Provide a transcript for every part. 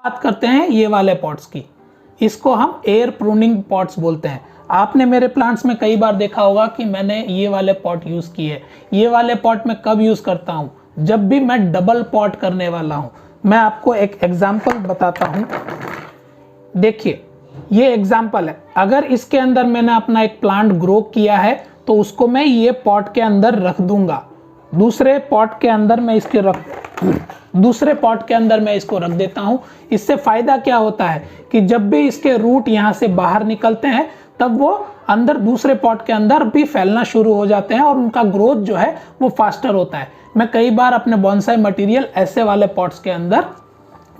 बात करते हैं ये वाले पॉट्स की। इसको हम एयर प्रूनिंग पॉट्स बोलते हैं। आपने मेरे प्लांट्स में कई बार देखा होगा कि मैंने ये वाले पॉट यूज़ किए। ये वाले पॉट मैं कब यूज़ करता हूँ? जब भी मैं डबल पॉट करने वाला हूँ। मैं आपको एक एग्जाम्पल बताता हूँ। देखिए, ये एग्जाम्पल है। अगर इसके अंदर मैंने अपना एक प्लांट ग्रो किया है तो उसको मैं ये पॉट के अंदर रख दूंगा। दूसरे पॉट के अंदर मैं इसको रख देता हूं। इससे फायदा क्या होता है कि जब भी इसके रूट यहां से बाहर निकलते हैं तब वो अंदर दूसरे पॉट के अंदर भी फैलना शुरू हो जाते हैं और उनका ग्रोथ जो है वो फास्टर होता है। मैं कई बार अपने बॉन्साई मटेरियल ऐसे वाले पॉट्स के अंदर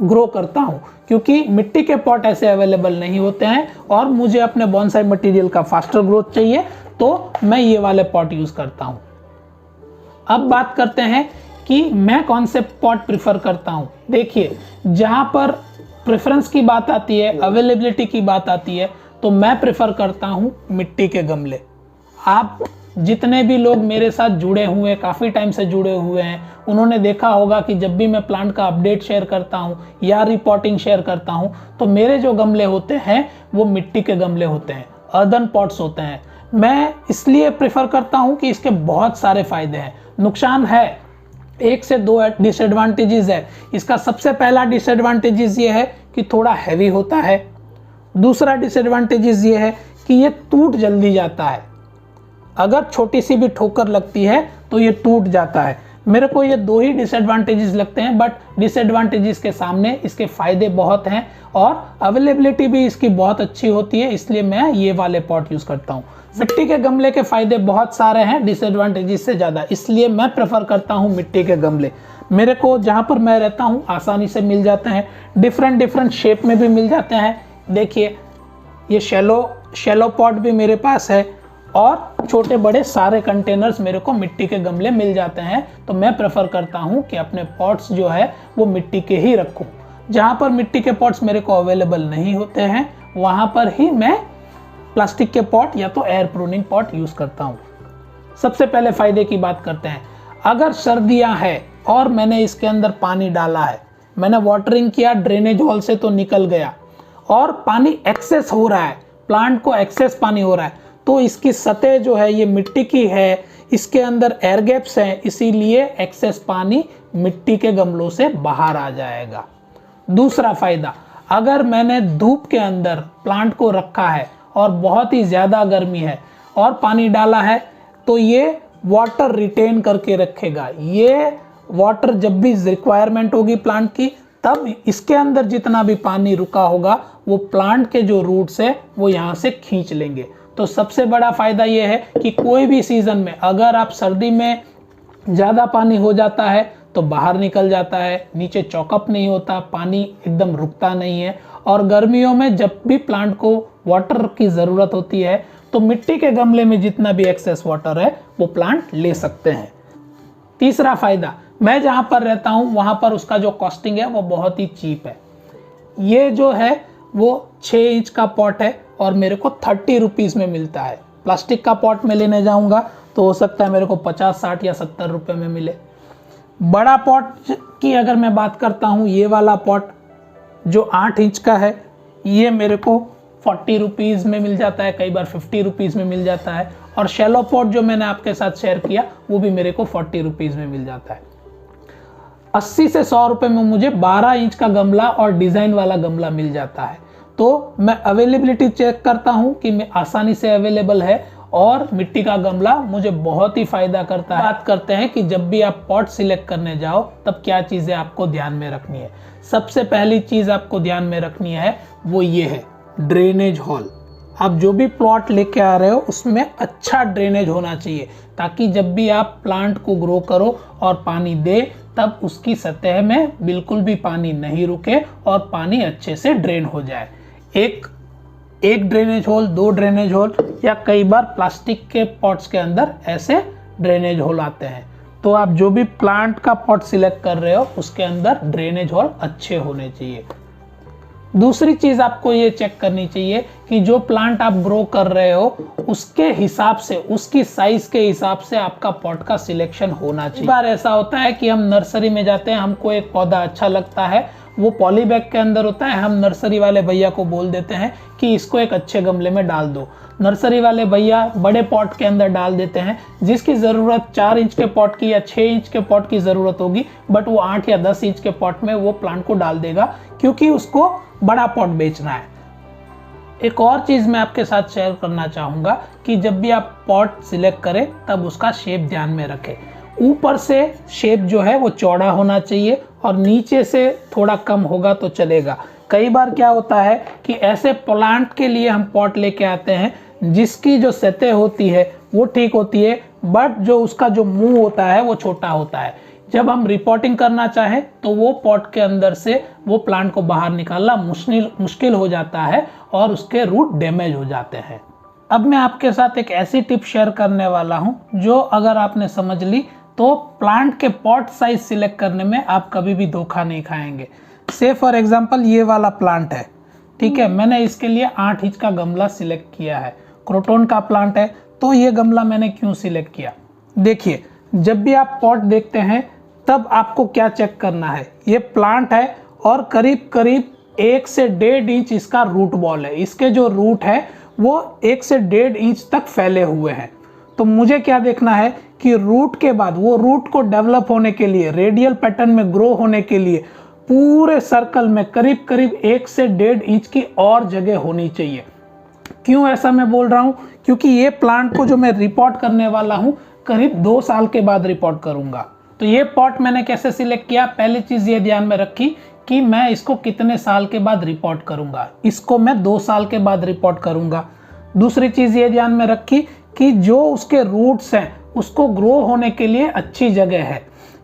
ग्रो करता हूं क्योंकि मिट्टी के पॉट ऐसे अवेलेबल नहीं होते हैं और मुझे अपने बॉन्साई मटेरियल का फास्टर ग्रोथ चाहिए, तो मैं ये वाले पॉट यूज करता हूं। अब बात करते हैं कि मैं कौन से पॉट प्रिफर करता हूं। देखिए, जहां पर प्रेफरेंस की बात आती है, अवेलेबिलिटी की बात आती है, तो मैं प्रेफर करता हूं मिट्टी के गमले। आप जितने भी लोग मेरे साथ जुड़े हुए, काफ़ी टाइम से जुड़े हुए हैं, उन्होंने देखा होगा कि जब भी मैं प्लांट का अपडेट शेयर करता हूं या रिपोर्टिंग शेयर करता हूं तो मेरे जो गमले होते हैं वो मिट्टी के गमले होते हैं, अर्दन पॉट्स होते हैं। मैं इसलिए प्रेफर करता हूं कि इसके बहुत सारे फायदे हैं। नुकसान है, 1 से 2 डिसएडवांटेजेस है। इसका सबसे पहला डिसएडवांटेजेस ये है कि थोड़ा हैवी होता है। दूसरा डिसएडवांटेजेस ये है कि ये टूट जल्दी जाता है। अगर छोटी सी भी ठोकर लगती है तो ये टूट जाता है। मेरे को ये 2 ही डिसएडवांटेजेस लगते हैं, बट डिसएडवांटेजेस के सामने इसके फायदे बहुत हैं और अवेलेबिलिटी भी इसकी बहुत अच्छी होती है, इसलिए मैं ये वाले पॉट यूज करता हूँ। मिट्टी के गमले के फायदे बहुत सारे हैं डिसएडवांटेजेस से ज़्यादा, इसलिए मैं प्रेफर करता हूँ मिट्टी के गमले। मेरे को जहाँ पर मैं रहता हूँ आसानी से मिल जाते हैं, डिफरेंट शेप में भी मिल जाते हैं। देखिए, ये शैलो पॉट भी मेरे पास है और छोटे बड़े सारे कंटेनर्स मेरे को मिट्टी के गमले मिल जाते हैं। तो मैं प्रेफर करता हूं कि अपने पॉट्स जो है वो मिट्टी के ही रखूं। जहां पर मिट्टी के पॉट्स मेरे को अवेलेबल नहीं होते हैं वहां पर ही मैं प्लास्टिक के पॉट या तो एयर प्रूनिंग पॉट यूज करता हूं। सबसे पहले फायदे की बात करते हैं। अगर सर्दियां हैं और मैंने इसके अंदर पानी डाला है, मैंने वाटरिंग किया, ड्रेनेज होल से तो निकल गया और पानी एक्सेस हो रहा है, प्लांट को एक्सेस पानी हो रहा है, तो इसकी सतह जो है ये मिट्टी की है, इसके अंदर एयर गैप्स हैं, इसीलिए एक्सेस पानी मिट्टी के गमलों से बाहर आ जाएगा। दूसरा फायदा, अगर मैंने धूप के अंदर प्लांट को रखा है और बहुत ही ज़्यादा गर्मी है और पानी डाला है तो ये वाटर रिटेन करके रखेगा। ये वाटर जब भी रिक्वायरमेंट होगी प्लांट की, तब इसके अंदर जितना भी पानी रुका होगा वो प्लांट के जो रूट्स है वो यहाँ से खींच लेंगे। तो सबसे बड़ा फायदा ये है कि कोई भी सीजन में अगर आप सर्दी में ज़्यादा पानी हो जाता है तो बाहर निकल जाता है, नीचे चौकअप नहीं होता, पानी एकदम रुकता नहीं है। और गर्मियों में जब भी प्लांट को वाटर की ज़रूरत होती है तो मिट्टी के गमले में जितना भी एक्सेस वाटर है वो प्लांट ले सकते हैं। तीसरा फायदा, मैं जहाँ पर रहता हूँ वहाँ पर उसका जो कॉस्टिंग है वो बहुत ही चीप है। ये जो है वो 6 इंच का पॉट है और मेरे को 30 रुपीज़ में मिलता है। प्लास्टिक का पॉट में लेने जाऊंगा तो हो सकता है मेरे को 50, 60 या 70 रुपये में मिले। बड़ा पॉट की अगर मैं बात करता हूँ, ये वाला पॉट जो 8 इंच का है ये मेरे को 40 रुपीज़ में मिल जाता है, कई बार 50 रुपीज़ में मिल जाता है। और शैलो पॉट जो मैंने आपके साथ शेयर किया वो भी मेरे को 40 रुपीज़ में मिल जाता है। 80 से 100 रुपये में मुझे 12 इंच का गमला और डिज़ाइन वाला गमला मिल जाता है। तो मैं अवेलेबिलिटी चेक करता हूं कि मैं आसानी से अवेलेबल है और मिट्टी का गमला मुझे बहुत ही फायदा करता है। बात करते हैं कि जब भी आप पॉट सिलेक्ट करने जाओ तब क्या चीज़ें आपको ध्यान में रखनी है। सबसे पहली चीज़ आपको ध्यान में रखनी है वो ये है ड्रेनेज होल। आप जो भी प्लॉट लेके आ रहे हो उसमें अच्छा ड्रेनेज होना चाहिए ताकि जब भी आप प्लांट को ग्रो करो और पानी दे तब उसकी सतह में बिल्कुल भी पानी नहीं रुके और पानी अच्छे से ड्रेन हो जाए। एक ड्रेनेज होल, 2 ड्रेनेज होल या कई बार प्लास्टिक के पॉट्स के अंदर ऐसे ड्रेनेज होल आते हैं। तो आप जो भी प्लांट का पॉट सिलेक्ट कर रहे हो उसके अंदर ड्रेनेज होल अच्छे होने चाहिए। दूसरी चीज़ आपको ये चेक करनी चाहिए कि जो प्लांट आप ग्रो कर रहे हो उसके हिसाब से, उसकी साइज के हिसाब से आपका पॉट का सिलेक्शन होना चाहिए। बार ऐसा होता है कि हम नर्सरी में जाते हैं, हमको एक पौधा अच्छा लगता है, वो पॉली बैग के अंदर होता है। हम नर्सरी वाले भैया को बोल देते हैं कि इसको एक अच्छे गमले में डाल दो। नर्सरी वाले भैया बड़े पॉट के अंदर डाल देते हैं, जिसकी ज़रूरत 4 इंच के पॉट की या 6 इंच के पॉट की ज़रूरत होगी, बट वो 8 या 10 इंच के पॉट में वो प्लांट को डाल देगा, क्योंकि उसको बड़ा पॉट बेचना है। एक और चीज़ मैं आपके साथ शेयर करना चाहूँगा कि जब भी आप पॉट सिलेक्ट करें तब उसका शेप ध्यान में रखें। ऊपर से शेप जो है वो चौड़ा होना चाहिए और नीचे से थोड़ा कम होगा तो चलेगा। कई बार क्या होता है कि ऐसे प्लांट के लिए हम पॉट लेके आते हैं जिसकी जो सतह होती है वो ठीक होती है, बट जो उसका जो मुंह होता है वो छोटा होता है। जब हम रिपोर्टिंग करना चाहें तो वो पॉट के अंदर से वो प्लांट को बाहर निकालना मुश्किल हो जाता है और उसके रूट डैमेज हो जाते हैं। अब मैं आपके साथ एक ऐसी टिप शेयर करने वाला हूं जो अगर आपने समझ ली तो प्लांट के पॉट साइज सिलेक्ट करने में आप कभी भी धोखा नहीं खाएंगे। से फॉर एग्जांपल ये वाला प्लांट है, ठीक है, मैंने इसके लिए 8 इंच का गमला सिलेक्ट किया है। क्रोटोन का प्लांट है, तो ये गमला मैंने क्यों सिलेक्ट किया? देखिए, जब भी आप पॉट देखते हैं तब आपको क्या चेक करना है, ये प्लांट है और करीब करीब 1 से 1.5 इंच इसका रूट बॉल है। इसके जो रूट है वो 1 से 1.5 इंच तक फैले हुए हैं। तो मुझे क्या देखना है कि रूट के बाद वो रूट को डेवलप होने के लिए, रेडियल पैटर्न में ग्रो होने के लिए पूरे सर्कल में करीब करीब 1 से 1.5 इंच की और जगह होनी चाहिए। क्यों ऐसा मैं बोल रहा हूँ? क्योंकि ये प्लांट को जो मैं रिपोर्ट करने वाला हूँ करीब 2 साल के बाद रिपोर्ट करूँगा। तो ये पॉट मैंने कैसे सिलेक्ट किया? पहली चीज़ ये ध्यान में रखी कि मैं इसको कितने साल के बाद रिपोर्ट करूँगा। इसको मैं 2 साल के बाद रिपोर्ट करूँगा। दूसरी चीज़ ये ध्यान में रखी कि जो उसके रूट्स हैं उसको ग्रो होने के लिए अच्छी जगह है,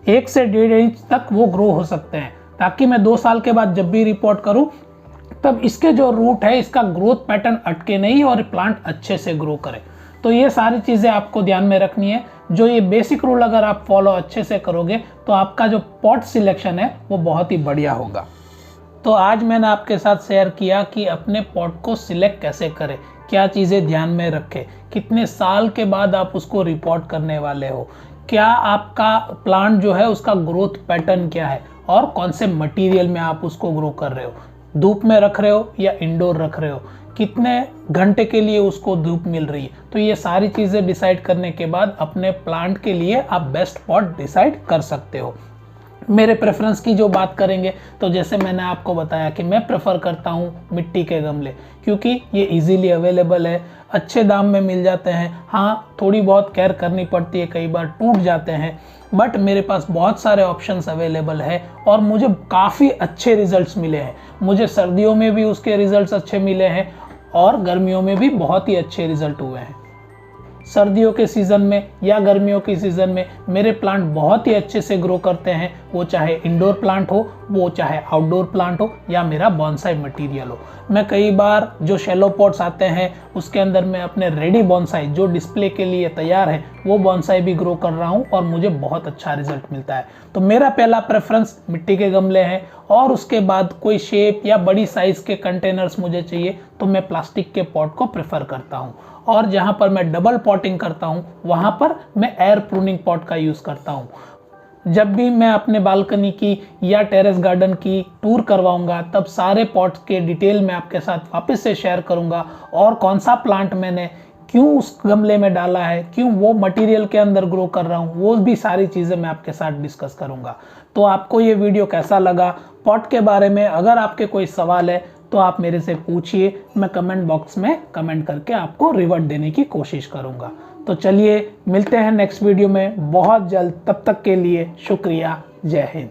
1 से 1.5 इंच तक वो ग्रो हो सकते हैं, ताकि मैं 2 साल के बाद जब भी रिपोर्ट करूं तब इसके जो रूट है इसका ग्रोथ पैटर्न अटके नहीं और प्लांट अच्छे से ग्रो करे। तो ये सारी चीज़ें आपको ध्यान में रखनी है। जो ये बेसिक रूल अगर आप फॉलो अच्छे से करोगे तो आपका जो पॉट सिलेक्शन है वो बहुत ही बढ़िया होगा। तो आज मैंने आपके साथ शेयर किया कि अपने पॉट को सिलेक्ट कैसे करें, क्या चीज़ें ध्यान में रखें, कितने साल के बाद आप उसको रिपोर्ट करने वाले हो, क्या आपका प्लांट जो है उसका ग्रोथ पैटर्न क्या है और कौन से मटेरियल में आप उसको ग्रो कर रहे हो, धूप में रख रहे हो या इंडोर रख रहे हो, कितने घंटे के लिए उसको धूप मिल रही है। तो ये सारी चीज़ें डिसाइड करने के बाद अपने प्लांट के लिए आप बेस्ट पॉट डिसाइड कर सकते हो। मेरे प्रेफरेंस की जो बात करेंगे तो जैसे मैंने आपको बताया कि मैं प्रेफर करता हूँ मिट्टी के गमले, क्योंकि ये इजीली अवेलेबल है, अच्छे दाम में मिल जाते हैं। हाँ, थोड़ी बहुत केयर करनी पड़ती है, कई बार टूट जाते हैं, बट मेरे पास बहुत सारे ऑप्शंस अवेलेबल है और मुझे काफ़ी अच्छे रिजल्ट्स मिले हैं। मुझे सर्दियों में भी उसके रिजल्ट्स अच्छे मिले हैं और गर्मियों में भी बहुत ही अच्छे रिजल्ट हुए हैं। सर्दियों के सीज़न में या गर्मियों के सीज़न में मेरे प्लांट बहुत ही अच्छे से ग्रो करते हैं, वो चाहे इंडोर प्लांट हो, वो चाहे आउटडोर प्लांट हो या मेरा बॉन्साई मटेरियल हो। मैं कई बार जो शैलो पॉट्स आते हैं उसके अंदर मैं अपने रेडी बॉन्साई जो डिस्प्ले के लिए तैयार है वो बॉन्साई भी ग्रो कर रहा हूँ और मुझे बहुत अच्छा रिजल्ट मिलता है। तो मेरा पहला प्रेफरेंस मिट्टी के गमले हैं और उसके बाद कोई शेप या बड़ी साइज़ के कंटेनर्स मुझे चाहिए तो मैं प्लास्टिक के पॉट को प्रेफर करता हूँ। और जहाँ पर मैं डबल पॉटिंग करता हूँ वहाँ पर मैं एयर प्रूनिंग पॉट का यूज़ करता हूँ। जब भी मैं अपने बालकनी की या टेरेस गार्डन की टूर करवाऊंगा तब सारे पॉट्स के डिटेल में आपके साथ वापस से शेयर करूंगा और कौन सा प्लांट मैंने क्यों उस गमले में डाला है, क्यों वो मटेरियल के अंदर ग्रो कर रहा हूँ, वो भी सारी चीज़ें मैं आपके साथ डिस्कस करूंगा। तो आपको ये वीडियो कैसा लगा, पॉट के बारे में अगर आपके कोई सवाल है तो आप मेरे से पूछिए, मैं कमेंट बॉक्स में कमेंट करके आपको रिवर्ट देने की कोशिश करूंगा। तो चलिए मिलते हैं नेक्स्ट वीडियो में बहुत जल्द, तब तक के लिए शुक्रिया, जय हिंद।